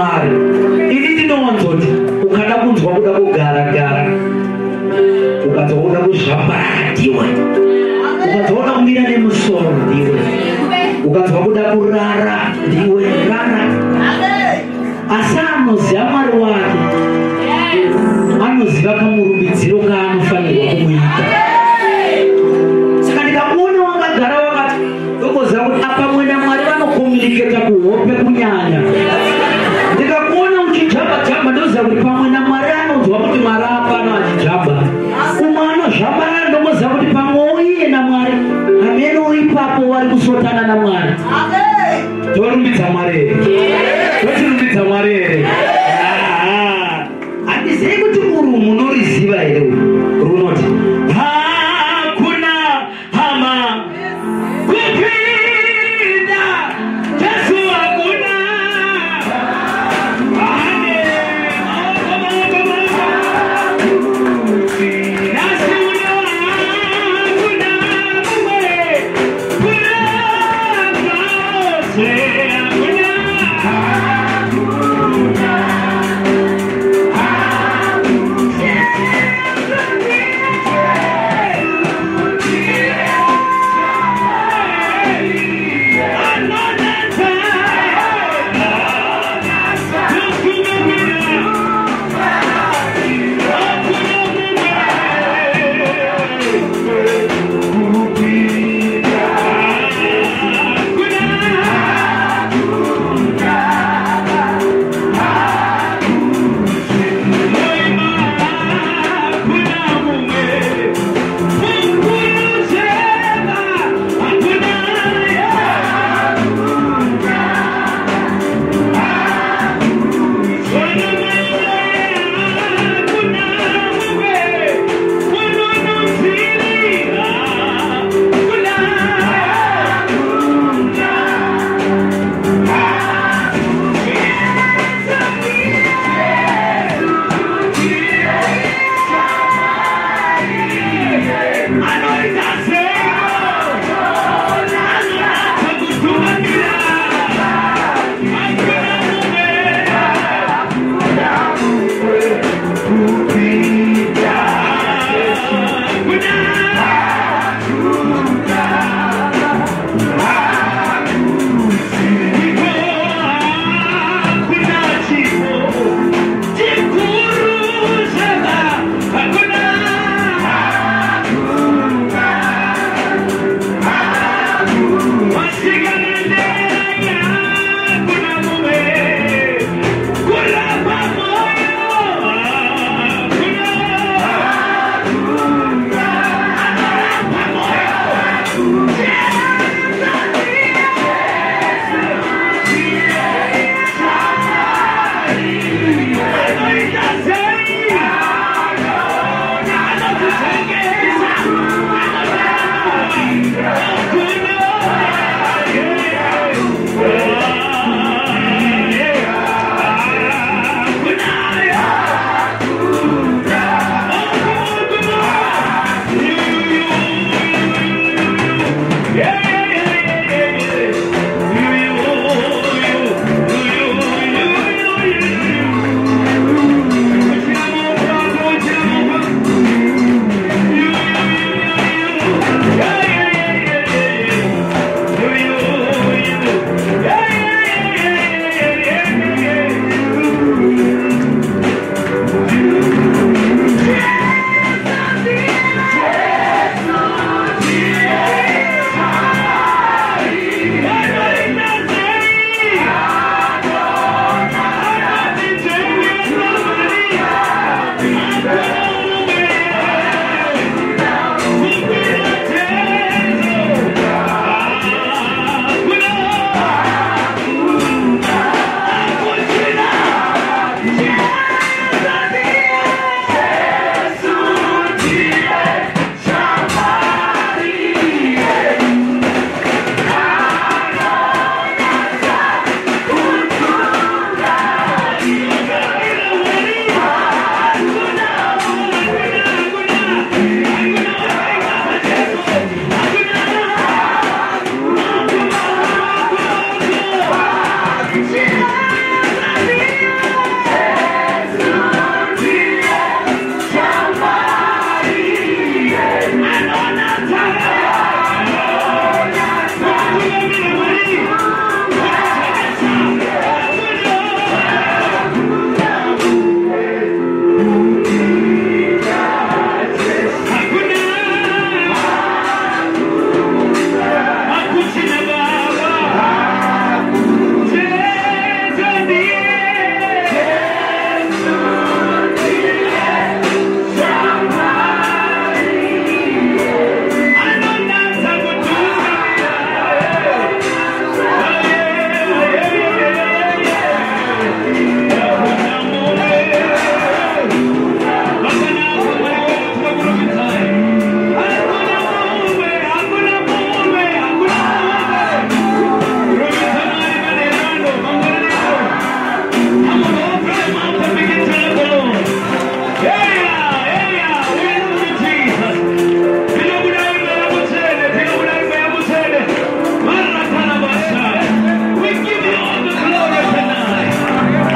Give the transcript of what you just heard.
Mwari. Ini ndinowanzoti ukada kunzwa kuda kugara ukatoona kuzvambara ndiwe, ukatoona kumira nemusoro ndiwe, ukatoona kuda kurara ndiwe rara. Asi anoziva Mwari wake, anoziva kamurumbidziro kaanofanirwa kumuita. Saka ndikakuona wakagara wakati ndokuziva kuti apa mwena Mwari vanokomuniketa kuhope kunyanya. Ndikakuona uchijamba ndoziva kuti pamwe naMwari anonzwa kuti Mwari apano achijamba. Umwe anozvambara ndokuziva kuti pamwe iye naMwari ameno ipapo vari kusotana naMwari. Torumbidza Mwari here? Totirumbidza Mwari here? Handizivi kuti uru munoriziva here runoti hakuna hama kupinda Jesu hakuna.